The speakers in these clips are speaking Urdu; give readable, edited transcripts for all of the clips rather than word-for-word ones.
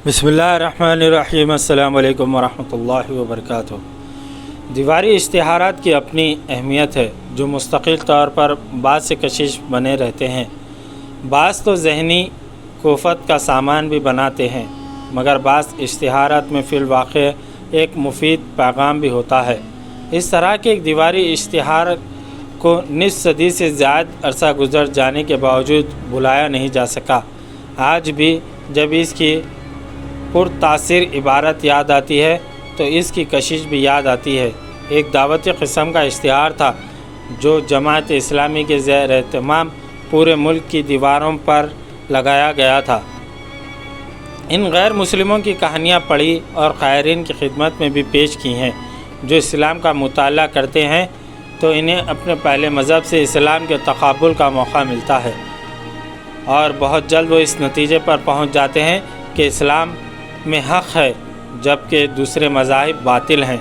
بسم اللہ الرحمن الرحیم۔ السلام علیکم ورحمۃ اللہ وبرکاتہ۔ دیواری اشتہارات کی اپنی اہمیت ہے جو مستقل طور پر بعض سے کشش بنے رہتے ہیں۔ بعض تو ذہنی کوفت کا سامان بھی بناتے ہیں، مگر بعض اشتہارات میں فی الواقع ایک مفید پیغام بھی ہوتا ہے۔ اس طرح کے ایک دیواری اشتہار کو نصف صدی سے زیادہ عرصہ گزر جانے کے باوجود بھلایا نہیں جا سکا۔ آج بھی جب اس کی پرتاثر عبارت یاد آتی ہے تو اس کی کشش بھی یاد آتی ہے۔ ایک دعوتی قسم کا اشتہار تھا جو جماعت اسلامی کے زیر اہتمام پورے ملک کی دیواروں پر لگایا گیا تھا۔ ان غیر مسلموں کی کہانیاں پڑھی اور قائرین کی خدمت میں بھی پیش کی ہیں۔ جو اسلام کا مطالعہ کرتے ہیں تو انہیں اپنے پہلے مذہب سے اسلام کے تقابل کا موقع ملتا ہے، اور بہت جلد وہ اس نتیجے پر پہنچ جاتے ہیں کہ اسلام میں حق ہے جبکہ دوسرے مذاہب باطل ہیں،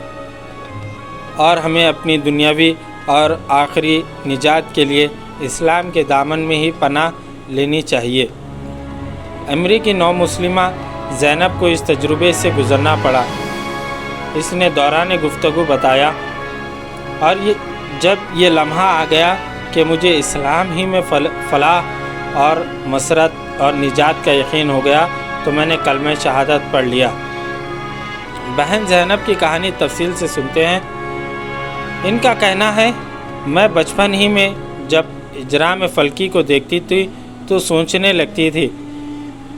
اور ہمیں اپنی دنیاوی اور آخری نجات کے لیے اسلام کے دامن میں ہی پناہ لینی چاہیے۔ امریکی نو مسلمہ زینب کو اس تجربے سے گزرنا پڑا۔ اس نے دوران گفتگو بتایا، اور جب یہ لمحہ آ گیا کہ مجھے اسلام ہی میں فلاح اور مسرت اور نجات کا یقین ہو گیا تو میں نے کلمہ شہادت پڑھ لیا۔ بہن زینب کی کہانی تفصیل سے سنتے ہیں۔ ان کا کہنا ہے، میں بچپن ہی میں جب اجرام فلکی کو دیکھتی تھی تو سوچنے لگتی تھی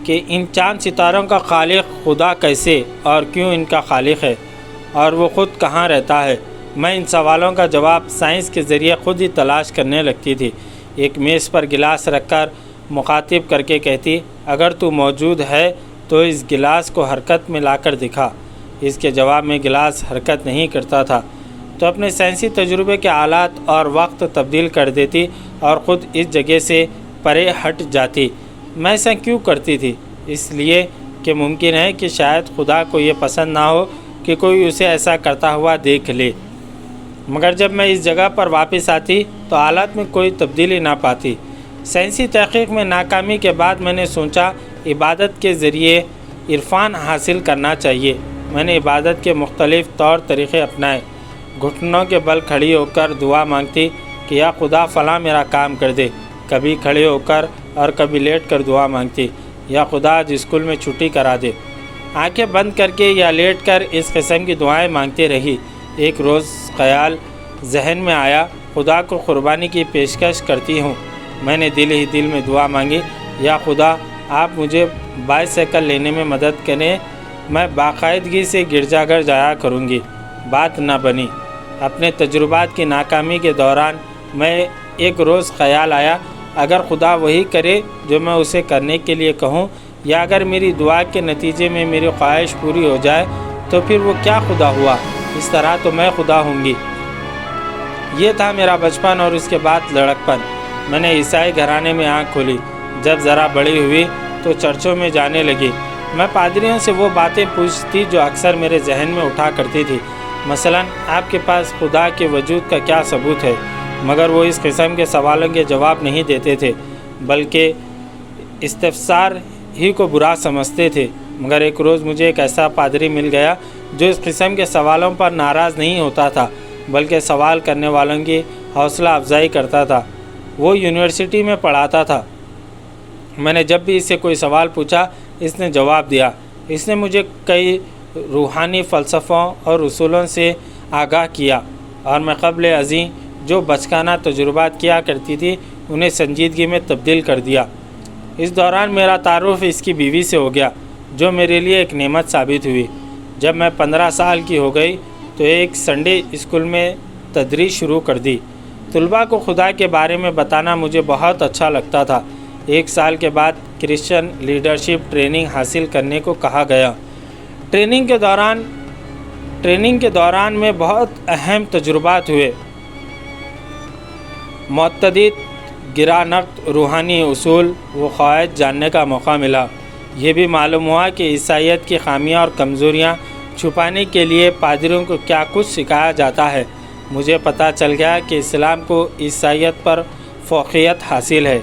کہ ان چاند ستاروں کا خالق خدا کیسے اور کیوں ان کا خالق ہے، اور وہ خود کہاں رہتا ہے۔ میں ان سوالوں کا جواب سائنس کے ذریعے خود ہی تلاش کرنے لگتی تھی۔ ایک میز پر گلاس رکھ کر مخاطب کر کے کہتی، اگر تو موجود ہے تو اس گلاس کو حرکت میں لا کر دکھا۔ اس کے جواب میں گلاس حرکت نہیں کرتا تھا، تو اپنے سائنسی تجربے کے آلات اور وقت تبدیل کر دیتی اور خود اس جگہ سے پرے ہٹ جاتی۔ میں ایسا کیوں کرتی تھی؟ اس لیے کہ ممکن ہے کہ شاید خدا کو یہ پسند نہ ہو کہ کوئی اسے ایسا کرتا ہوا دیکھ لے۔ مگر جب میں اس جگہ پر واپس آتی تو حالات میں کوئی تبدیلی نہ پاتی۔ سائنسی تحقیق میں ناکامی کے بعد میں نے سوچا عبادت کے ذریعے عرفان حاصل کرنا چاہیے۔ میں نے عبادت کے مختلف طور طریقے اپنائے۔ گھٹنوں کے بل کھڑی ہو کر دعا مانگتی کہ یا خدا فلاں میرا کام کر دے۔ کبھی کھڑے ہو کر اور کبھی لیٹ کر دعا مانگتی، یا خدا آج اسکول میں چھٹی کرا دے۔ آنکھیں بند کر کے یا لیٹ کر اس قسم کی دعائیں مانگتی رہی۔ ایک روز خیال ذہن میں آیا، خدا کو قربانی کی پیشکش کرتی ہوں۔ میں نے دل ہی دل میں دعا مانگی، یا خدا آپ مجھے بائیسیکل لینے میں مدد کریں، میں باقاعدگی سے گرجا گھر جایا کروں گی۔ بات نہ بنی۔ اپنے تجربات کی ناکامی کے دوران میں ایک روز خیال آیا، اگر خدا وہی کرے جو میں اسے کرنے کے لیے کہوں، یا اگر میری دعا کے نتیجے میں میری خواہش پوری ہو جائے تو پھر وہ کیا خدا ہوا؟ اس طرح تو میں خدا ہوں گی۔ یہ تھا میرا بچپن اور اس کے بعد لڑکپن۔ میں نے عیسائی گھرانے میں آنکھ کھولی۔ جب ذرا بڑی ہوئی تو چرچوں میں جانے لگی۔ میں پادریوں سے وہ باتیں پوچھتی جو اکثر میرے ذہن میں اٹھا کرتی تھی، مثلا آپ کے پاس خدا کے وجود کا کیا ثبوت ہے؟ مگر وہ اس قسم کے سوالوں کے جواب نہیں دیتے تھے، بلکہ استفسار ہی کو برا سمجھتے تھے۔ مگر ایک روز مجھے ایک ایسا پادری مل گیا جو اس قسم کے سوالوں پر ناراض نہیں ہوتا تھا، بلکہ سوال کرنے والوں کی حوصلہ افزائی کرتا تھا۔ وہ یونیورسٹی میں پڑھاتا تھا۔ میں نے جب بھی اس سے کوئی سوال پوچھا اس نے جواب دیا۔ اس نے مجھے کئی روحانی فلسفوں اور اصولوں سے آگاہ کیا، اور میں قبل ازیں جو بچکانہ تجربات کیا کرتی تھی انہیں سنجیدگی میں تبدیل کر دیا۔ اس دوران میرا تعارف اس کی بیوی سے ہو گیا جو میرے لیے ایک نعمت ثابت ہوئی۔ جب میں 15 سال کی ہو گئی تو ایک سنڈے اسکول میں تدریس شروع کر دی۔ طلباء کو خدا کے بارے میں بتانا مجھے بہت اچھا لگتا تھا۔ 1 سال کے بعد کرسچن لیڈرشپ ٹریننگ حاصل کرنے کو کہا گیا۔ ٹریننگ کے دوران میں بہت اہم تجربات ہوئے۔ متعدد گرانقد روحانی اصول و قواعد جاننے کا موقع ملا۔ یہ بھی معلوم ہوا کہ عیسائیت کی خامیاں اور کمزوریاں چھپانے کے لیے پادریوں کو کیا کچھ سکھایا جاتا ہے۔ مجھے پتہ چل گیا کہ اسلام کو عیسائیت پر فوقیت حاصل ہے۔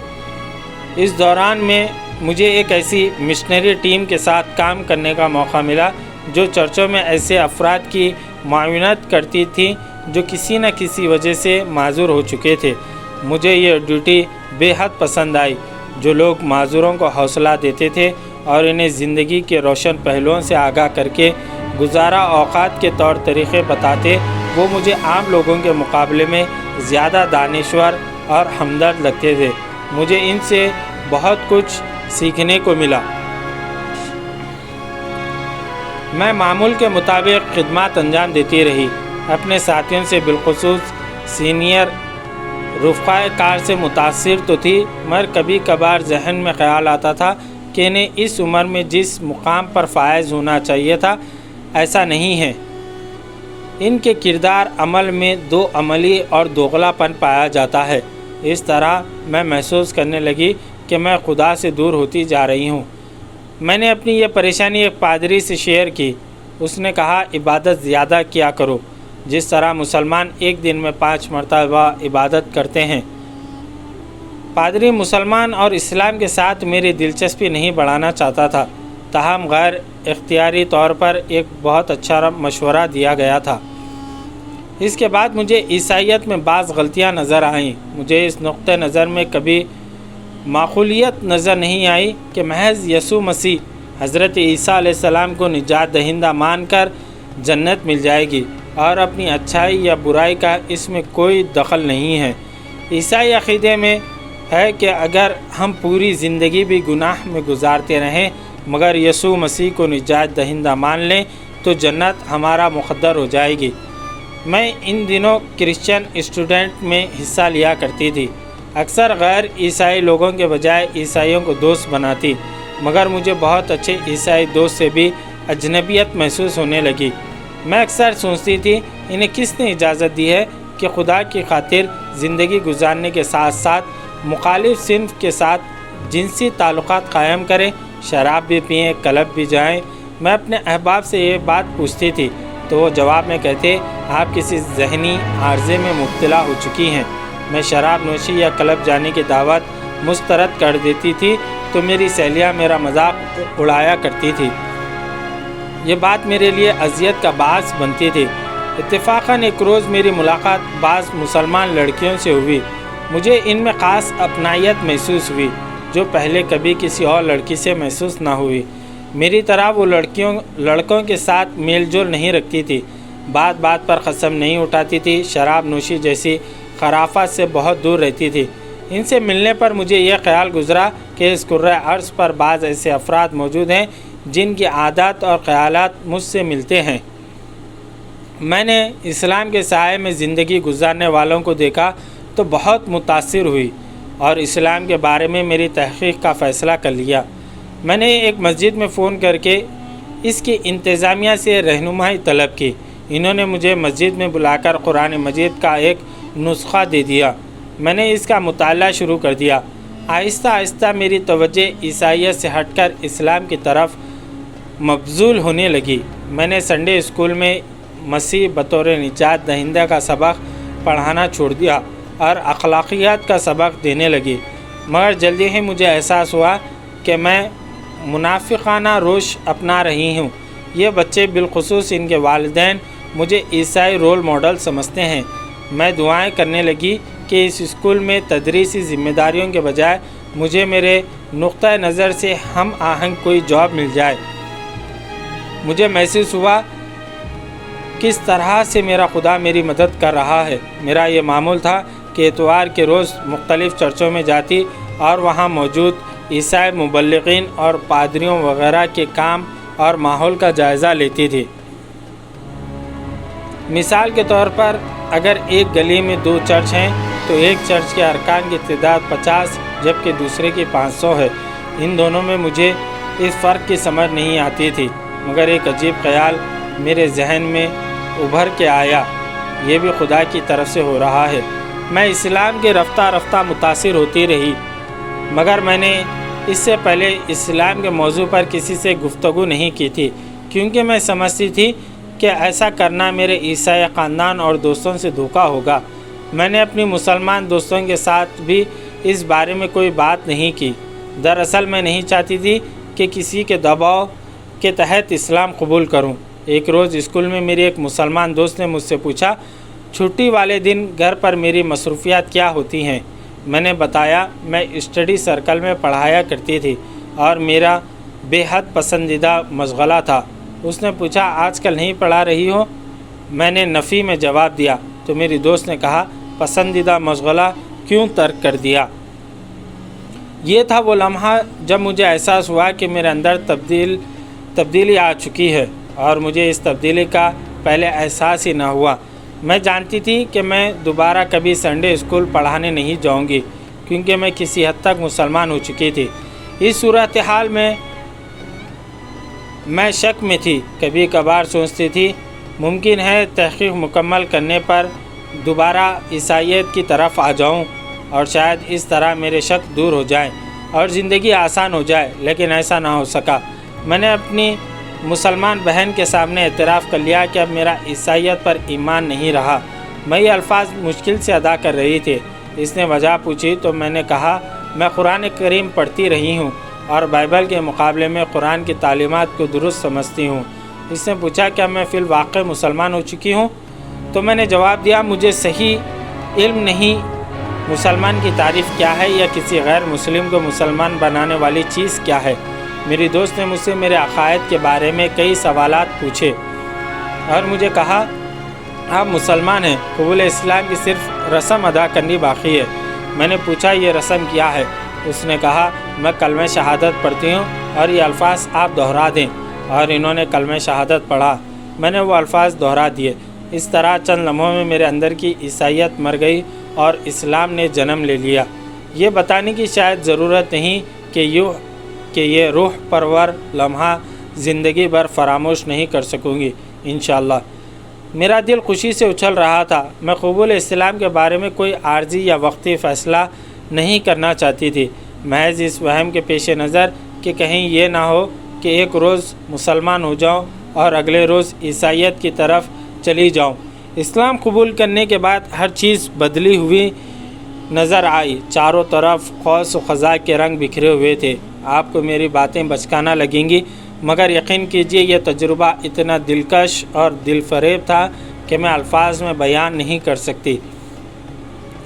اس دوران میں مجھے ایک ایسی مشنری ٹیم کے ساتھ کام کرنے کا موقع ملا جو چرچوں میں ایسے افراد کی معاونت کرتی تھی جو کسی نہ کسی وجہ سے معذور ہو چکے تھے۔ مجھے یہ ڈیوٹی بے حد پسند آئی۔ جو لوگ معذوروں کو حوصلہ دیتے تھے اور انہیں زندگی کے روشن پہلوؤں سے آگاہ کر کے گزارا اوقات کے طور طریقے بتاتے، وہ مجھے عام لوگوں کے مقابلے میں زیادہ دانشور اور ہمدرد لگتے تھے۔ مجھے ان سے بہت کچھ سیکھنے کو ملا۔ میں معمول کے مطابق خدمات انجام دیتی رہی۔ اپنے ساتھیوں سے بالخصوص سینئر رفقائے کار سے متاثر تو تھی، مگر کبھی کبھار ذہن میں خیال آتا تھا کہ انہیں اس عمر میں جس مقام پر فائز ہونا چاہیے تھا ایسا نہیں ہے۔ ان کے کردار عمل میں دو عملی اور دوغلا پن پایا جاتا ہے۔ اس طرح میں محسوس کرنے لگی کہ میں خدا سے دور ہوتی جا رہی ہوں۔ میں نے اپنی یہ پریشانی ایک پادری سے شیئر کی۔ اس نے کہا، عبادت زیادہ کیا کرو، جس طرح مسلمان ایک دن میں 5 مرتبہ عبادت کرتے ہیں۔ پادری مسلمان اور اسلام کے ساتھ میری دلچسپی نہیں بڑھانا چاہتا تھا، تاہم غیر اختیاری طور پر ایک بہت اچھا مشورہ دیا گیا تھا۔ اس کے بعد مجھے عیسائیت میں بعض غلطیاں نظر آئیں۔ مجھے اس نقطہ نظر میں کبھی معقولیت نظر نہیں آئی کہ محض یسوع مسیح حضرت عیسیٰ علیہ السلام کو نجات دہندہ مان کر جنت مل جائے گی اور اپنی اچھائی یا برائی کا اس میں کوئی دخل نہیں ہے۔ عیسائی عقیدے میں ہے کہ اگر ہم پوری زندگی بھی گناہ میں گزارتے رہیں مگر یسوع مسیح کو نجات دہندہ مان لیں تو جنت ہمارا مقدر ہو جائے گی۔ میں ان دنوں کرسچن اسٹوڈنٹ میں حصہ لیا کرتی تھی۔ اکثر غیر عیسائی لوگوں کے بجائے عیسائیوں کو دوست بناتی، مگر مجھے بہت اچھے عیسائی دوست سے بھی اجنبیت محسوس ہونے لگی۔ میں اکثر سوچتی تھی، انہیں کس نے اجازت دی ہے کہ خدا کی خاطر زندگی گزارنے کے ساتھ ساتھ مخالف صنف کے ساتھ جنسی تعلقات قائم کریں، شراب بھی پئیں، کلب بھی جائیں۔ میں اپنے احباب سے یہ بات پوچھتی تھی تو وہ جواب میں کہتے، آپ کسی ذہنی عارضے میں مبتلا ہو چکی ہیں۔ میں شراب نوشی یا کلب جانے کی دعوت مسترد کر دیتی تھی تو میری سہیلیاں میرا مذاق اڑایا کرتی تھی۔ یہ بات میرے لیے اذیت کا باعث بنتی تھی۔ اتفاقاً ایک روز میری ملاقات بعض مسلمان لڑکیوں سے ہوئی۔ مجھے ان میں خاص اپنائیت محسوس ہوئی جو پہلے کبھی کسی اور لڑکی سے محسوس نہ ہوئی۔ میری طرح وہ لڑکوں کے ساتھ میل جول نہیں رکھتی تھی، بات بات پر قسم نہیں اٹھاتی تھی، شراب نوشی جیسی خرافات سے بہت دور رہتی تھی۔ ان سے ملنے پر مجھے یہ خیال گزرا کہ اس کرۂ ارض پر بعض ایسے افراد موجود ہیں جن کی عادات اور خیالات مجھ سے ملتے ہیں۔ میں نے اسلام کے سائے میں زندگی گزارنے والوں کو دیکھا تو بہت متاثر ہوئی اور اسلام کے بارے میں میری تحقیق کا فیصلہ کر لیا۔ میں نے ایک مسجد میں فون کر کے اس کی انتظامیہ سے رہنمائی طلب کی۔ انہوں نے مجھے مسجد میں بلا کر قرآن مجید کا ایک نسخہ دے دیا۔ میں نے اس کا مطالعہ شروع کر دیا۔ آہستہ آہستہ میری توجہ عیسائیت سے ہٹ کر اسلام کی طرف مبذول ہونے لگی۔ میں نے سنڈے اسکول میں مسیح بطور نجات دہندہ کا سبق پڑھانا چھوڑ دیا اور اخلاقیات کا سبق دینے لگی، مگر جلدی ہی مجھے احساس ہوا کہ میں منافقانہ روش اپنا رہی ہوں۔ یہ بچے بالخصوص ان کے والدین مجھے عیسائی رول ماڈل سمجھتے ہیں۔ میں دعائیں کرنے لگی کہ اس اسکول میں تدریسی ذمہ داریوں کے بجائے مجھے میرے نقطہ نظر سے ہم آہنگ کوئی جاب مل جائے۔ مجھے محسوس ہوا کس طرح سے میرا خدا میری مدد کر رہا ہے۔ میرا یہ معمول تھا کہ اتوار کے روز مختلف چرچوں میں جاتی اور وہاں موجود عیسائی مبلغین اور پادریوں وغیرہ کے کام اور ماحول کا جائزہ لیتی تھی۔ مثال کے طور پر اگر ایک گلی میں 2 چرچ ہیں تو ایک چرچ کے ارکان کی تعداد 50 جبکہ دوسرے کی 500 ہے۔ ان دونوں میں مجھے اس فرق کی سمجھ نہیں آتی تھی، مگر ایک عجیب خیال میرے ذہن میں ابھر کے آیا، یہ بھی خدا کی طرف سے ہو رہا ہے۔ میں اسلام کے رفتہ رفتہ متاثر ہوتی رہی، مگر میں نے اس سے پہلے اسلام کے موضوع پر کسی سے گفتگو نہیں کی تھی، کیونکہ میں سمجھتی تھی کہ ایسا کرنا میرے عیسائی خاندان اور دوستوں سے دھوکا ہوگا۔ میں نے اپنی مسلمان دوستوں کے ساتھ بھی اس بارے میں کوئی بات نہیں کی۔ دراصل میں نہیں چاہتی تھی کہ کسی کے دباؤ کے تحت اسلام قبول کروں۔ ایک روز اسکول میں میری ایک مسلمان دوست نے مجھ سے پوچھا، چھٹی والے دن گھر پر میری مصروفیات کیا ہوتی ہیں؟ میں نے بتایا، میں اسٹڈی سرکل میں پڑھایا کرتی تھی اور میرا بے حد پسندیدہ مشغلہ تھا۔ اس نے پوچھا، آج کل نہیں پڑھا رہی ہو؟ میں نے نفی میں جواب دیا تو میری دوست نے کہا، پسندیدہ مشغلہ کیوں ترک کر دیا؟ یہ تھا وہ لمحہ جب مجھے احساس ہوا کہ میرے اندر تبدیلی آ چکی ہے اور مجھے اس تبدیلی کا پہلے احساس ہی نہ ہوا۔ میں جانتی تھی کہ میں دوبارہ کبھی سنڈے اسکول پڑھانے نہیں جاؤں گی کیونکہ میں کسی حد تک مسلمان ہو چکی تھی۔ اس صورتحال میں میں شک میں تھی۔ کبھی کبھار سوچتی تھی ممکن ہے تحقیق مکمل کرنے پر دوبارہ عیسائیت کی طرف آ جاؤں اور شاید اس طرح میرے شک دور ہو جائیں اور زندگی آسان ہو جائے، لیکن ایسا نہ ہو سکا۔ میں نے اپنی مسلمان بہن کے سامنے اعتراف کر لیا کہ اب میرا عیسائیت پر ایمان نہیں رہا۔ میں یہ الفاظ مشکل سے ادا کر رہی تھی۔ اس نے وجہ پوچھی تو میں نے کہا، میں قرآن کریم پڑھتی رہی ہوں اور بائبل کے مقابلے میں قرآن کی تعلیمات کو درست سمجھتی ہوں۔ اس نے پوچھا، کیا میں فی الواقع مسلمان ہو چکی ہوں؟ تو میں نے جواب دیا، مجھے صحیح علم نہیں مسلمان کی تعریف کیا ہے یا کسی غیر مسلم کو مسلمان بنانے والی چیز کیا ہے۔ میری دوست نے مجھ سے میرے عقائد کے بارے میں کئی سوالات پوچھے اور مجھے کہا، آپ مسلمان ہیں، قبول اسلام کی صرف رسم ادا کرنی باقی ہے۔ میں نے پوچھا، یہ رسم کیا ہے؟ اس نے کہا، میں کلمہ شہادت پڑھتی ہوں اور یہ الفاظ آپ دہرا دیں، اور انہوں نے کلمہ شہادت پڑھا۔ میں نے وہ الفاظ دہرا دیے۔ اس طرح چند لمحوں میں میرے اندر کی عیسائیت مر گئی اور اسلام نے جنم لے لیا۔ یہ بتانے کی شاید ضرورت نہیں کہ یہ روح پرور لمحہ زندگی بھر فراموش نہیں کر سکوں گی انشاءاللہ۔ میرا دل خوشی سے اچھل رہا تھا۔ میں قبول اسلام کے بارے میں کوئی عارضی یا وقتی فیصلہ نہیں کرنا چاہتی تھی، محض اس وہم کے پیش نظر کہ کہیں یہ نہ ہو کہ ایک روز مسلمان ہو جاؤں اور اگلے روز عیسائیت کی طرف چلی جاؤں۔ اسلام قبول کرنے کے بعد ہر چیز بدلی ہوئی نظر آئی۔ چاروں طرف قوس و قزح کے رنگ بکھرے ہوئے تھے۔ آپ کو میری باتیں بچکانہ لگیں گی، مگر یقین کیجئے یہ تجربہ اتنا دلکش اور دل فریب تھا کہ میں الفاظ میں بیان نہیں کر سکتی۔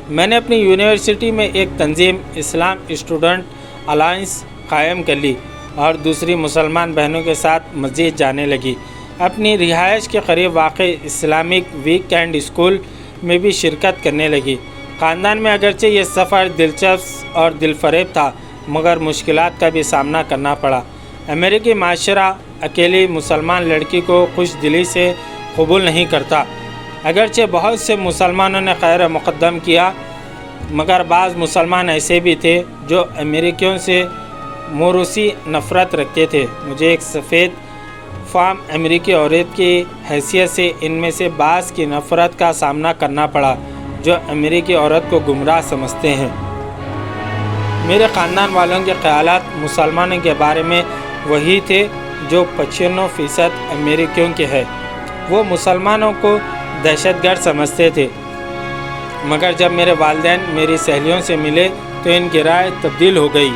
میں نے اپنی یونیورسٹی میں ایک تنظیم اسلام اسٹوڈنٹ الائنس قائم کر لی اور دوسری مسلمان بہنوں کے ساتھ مزید جانے لگی۔ اپنی رہائش کے قریب واقع اسلامک ویک اینڈ اسکول میں بھی شرکت کرنے لگی۔ خاندان میں اگرچہ یہ سفر دلچسپ اور دل فریب تھا، مگر مشکلات کا بھی سامنا کرنا پڑا۔ امریکی معاشرہ اکیلی مسلمان لڑکی کو خوش دلی سے قبول نہیں کرتا۔ اگرچہ بہت سے مسلمانوں نے خیر مقدم کیا، مگر بعض مسلمان ایسے بھی تھے جو امریکیوں سے موروثی نفرت رکھتے تھے۔ مجھے ایک سفید فام امریکی عورت کی حیثیت سے ان میں سے بعض کی نفرت کا سامنا کرنا پڑا جو امریکی عورت کو گمراہ سمجھتے ہیں۔ میرے خاندان والوں کے خیالات مسلمانوں کے بارے میں وہی تھے جو 95% امریکیوں کے ہیں۔ وہ مسلمانوں کو دہشت گرد سمجھتے تھے، مگر جب میرے والدین میری سہیلیوں سے ملے تو ان کی رائے تبدیل ہو گئی۔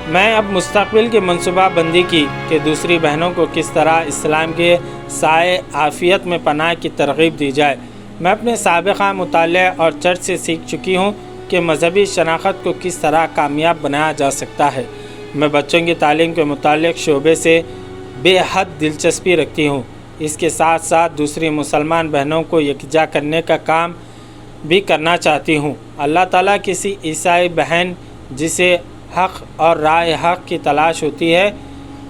میں اب مستقبل کی منصوبہ بندی کی کہ دوسری بہنوں کو کس طرح اسلام کے سائے عافیت میں پناہ کی ترغیب دی جائے۔ میں اپنے سابقہ مطالعہ اور چرچ سے سیکھ چکی ہوں کہ مذہبی شناخت کو کس طرح کامیاب بنایا جا سکتا ہے۔ میں بچوں کی تعلیم کے متعلق شعبے سے بے حد دلچسپی رکھتی ہوں۔ اس کے ساتھ ساتھ دوسری مسلمان بہنوں کو یکجا کرنے کا کام بھی کرنا چاہتی ہوں۔ اللہ تعالیٰ کسی عیسائی بہن جسے حق اور راہ حق کی تلاش ہوتی ہے،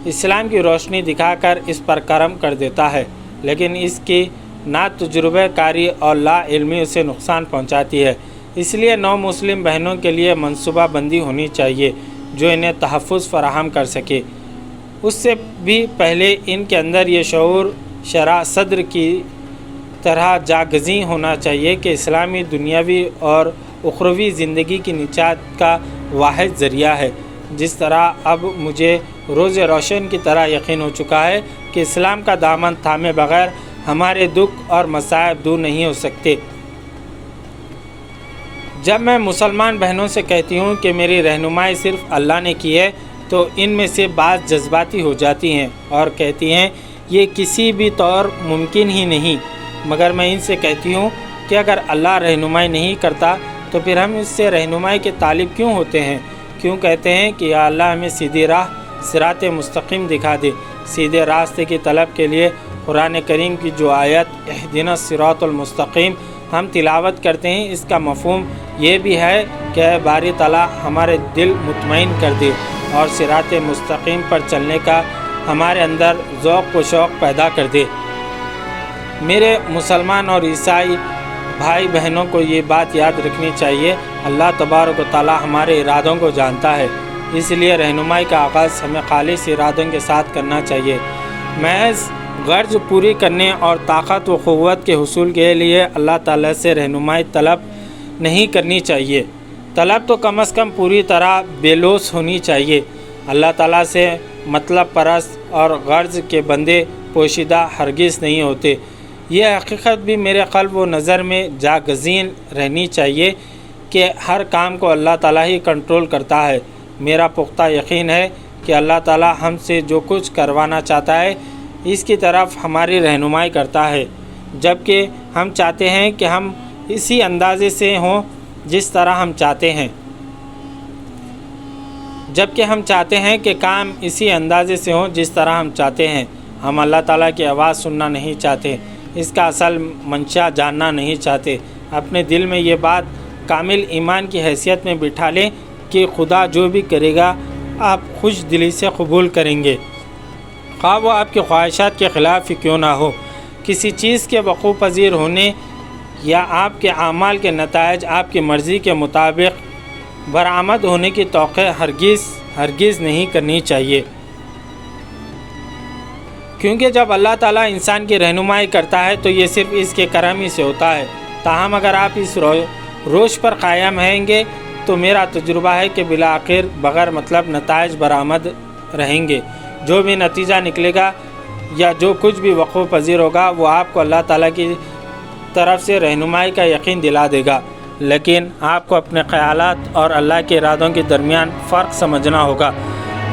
اسلام کی روشنی دکھا کر اس پر کرم کر دیتا ہے، لیکن اس کی نا تجربہ کاری اور لا علمی اسے نقصان پہنچاتی ہے۔ اس لیے نو مسلم بہنوں کے لیے منصوبہ بندی ہونی چاہیے جو انہیں تحفظ فراہم کر سکے۔ اس سے بھی پہلے ان کے اندر یہ شعور شرح صدر کی طرح جاگزیں ہونا چاہیے کہ اسلامی دنیاوی اور اخروی زندگی کی نجات کا واحد ذریعہ ہے۔ جس طرح اب مجھے روز روشن کی طرح یقین ہو چکا ہے کہ اسلام کا دامن تھامے بغیر ہمارے دکھ اور مصائب دور نہیں ہو سکتے۔ جب میں مسلمان بہنوں سے کہتی ہوں کہ میری رہنمائی صرف اللہ نے کی ہے تو ان میں سے بعض جذباتی ہو جاتی ہیں اور کہتی ہیں یہ کسی بھی طور ممکن ہی نہیں، مگر میں ان سے کہتی ہوں کہ اگر اللہ رہنمائی نہیں کرتا تو پھر ہم اس سے رہنمائی کے طالب کیوں ہوتے ہیں؟ کیوں کہتے ہیں کہ یا اللہ ہمیں سیدھی راہ صراط مستقیم دکھا دے؟ سیدھے راستے کی طلب کے لیے قرآن کریم کی جو آیت اہدنا الصراط المستقیم ہم تلاوت کرتے ہیں، اس کا مفہوم یہ بھی ہے کہ اے باری تعالیٰ ہمارے دل مطمئن کر دے اور صراط مستقیم پر چلنے کا ہمارے اندر ذوق و شوق پیدا کر دے۔ میرے مسلمان اور عیسائی بھائی بہنوں کو یہ بات یاد رکھنی چاہیے، اللہ تبارک و تعالیٰ ہمارے ارادوں کو جانتا ہے، اس لیے رہنمائی کا آغاز ہمیں خالص ارادوں کے ساتھ کرنا چاہیے۔ محض غرض پوری کرنے اور طاقت و قوت کے حصول کے لیے اللہ تعالیٰ سے رہنمائی طلب نہیں کرنی چاہیے۔ طلب تو کم از کم پوری طرح بے لوث ہونی چاہیے۔ اللہ تعالیٰ سے مطلب پرست اور غرض کے بندے پوشیدہ ہرگز نہیں ہوتے۔ یہ حقیقت بھی میرے قلب و نظر میں جاگزین رہنی چاہیے کہ ہر کام کو اللہ تعالیٰ ہی کنٹرول کرتا ہے۔ میرا پختہ یقین ہے کہ اللہ تعالیٰ ہم سے جو کچھ کروانا چاہتا ہے اس کی طرف ہماری رہنمائی کرتا ہے، جبکہ ہم چاہتے ہیں کہ ہم اسی اندازے سے ہوں جس طرح ہم چاہتے ہیں، کہ کام اسی اندازے سے ہوں جس طرح ہم چاہتے ہیں۔ ہم اللہ تعالیٰ کی آواز سننا نہیں چاہتے، اس کا اصل منشا جاننا نہیں چاہتے۔ اپنے دل میں یہ بات کامل ایمان کی حیثیت میں بٹھا لیں کہ خدا جو بھی کرے گا آپ خوش دلی سے قبول کریں گے، خواہ وہ آپ کی خواہشات کے خلاف ہی کیوں نہ ہو۔ کسی چیز کے وقوع پذیر ہونے یا آپ کے اعمال کے نتائج آپ کی مرضی کے مطابق برآمد ہونے کی توقع ہرگز نہیں کرنی چاہیے، کیونکہ جب اللہ تعالیٰ انسان کی رہنمائی کرتا ہے تو یہ صرف اس کے کرم ہی سے ہوتا ہے۔ تاہم اگر آپ اس روش پر قائم رہیں گے تو میرا تجربہ ہے کہ بالآخر بغیر مطلب نتائج برآمد رہیں گے۔ جو بھی نتیجہ نکلے گا یا جو کچھ بھی وقوع پذیر ہوگا وہ آپ کو اللہ تعالیٰ کی طرف سے رہنمائی کا یقین دلا دے گا، لیکن آپ کو اپنے خیالات اور اللہ کے ارادوں کے درمیان فرق سمجھنا ہوگا۔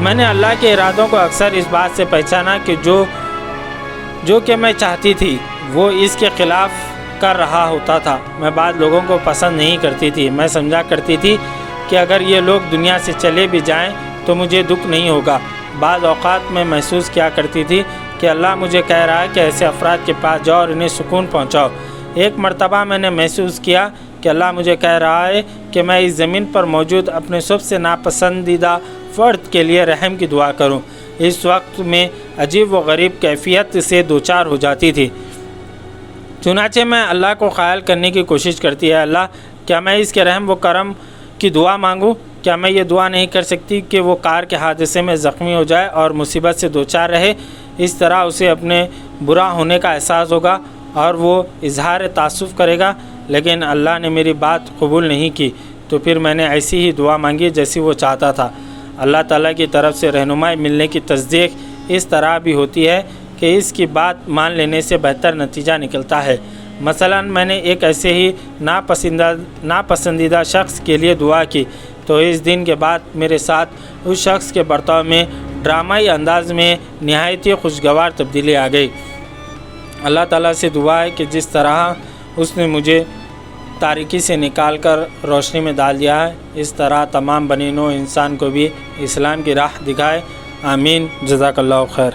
میں نے اللہ کے ارادوں کو اکثر اس بات سے پہچانا کہ جو کہ میں چاہتی تھی وہ اس کے خلاف کر رہا ہوتا تھا۔ میں بعض لوگوں کو پسند نہیں کرتی تھی۔ میں سمجھا کرتی تھی کہ اگر یہ لوگ دنیا سے چلے بھی جائیں تو مجھے دکھ نہیں ہوگا۔ بعض اوقات میں محسوس کیا کرتی تھی کہ اللہ مجھے کہہ رہا ہے کہ ایسے افراد کے پاس جاؤ اور انہیں سکون پہنچاؤ۔ ایک مرتبہ میں نے محسوس کیا کہ اللہ مجھے کہہ رہا ہے کہ میں اس زمین پر موجود اپنے سب سے ناپسندیدہ فرد کے لیے رحم کی دعا کروں۔ اس وقت میں عجیب و غریب کیفیت سے دوچار ہو جاتی تھی۔ چنانچہ میں اللہ کو خیال کرنے کی کوشش کرتی ہے، اللہ کیا میں اس کے رحم و کرم کی دعا مانگوں؟ کیا میں یہ دعا نہیں کر سکتی کہ وہ کار کے حادثے میں زخمی ہو جائے اور مصیبت سے دوچار رہے؟ اس طرح اسے اپنے برا ہونے کا احساس ہوگا اور وہ اظہار تاسف کرے گا۔ لیکن اللہ نے میری بات قبول نہیں کی، تو پھر میں نے ایسی ہی دعا مانگی جیسی وہ چاہتا تھا۔ اللہ تعالیٰ کی طرف سے رہنمائی ملنے کی تصدیق اس طرح بھی ہوتی ہے کہ اس کی بات مان لینے سے بہتر نتیجہ نکلتا ہے۔ مثلا میں نے ایک ایسے ہی ناپسندیدہ شخص کے لیے دعا کی تو اس دن کے بعد میرے ساتھ اس شخص کے برتاؤ میں ڈرامائی انداز میں نہایت ہی خوشگوار تبدیلی آ گئی۔ اللہ تعالیٰ سے دعا ہے کہ جس طرح اس نے مجھے تاریکی سے نکال کر روشنی میں ڈال دیا ہے، اس طرح تمام بنی نوع انسان کو بھی اسلام کی راہ دکھائے۔ آمین۔ جزاک اللہ خیر۔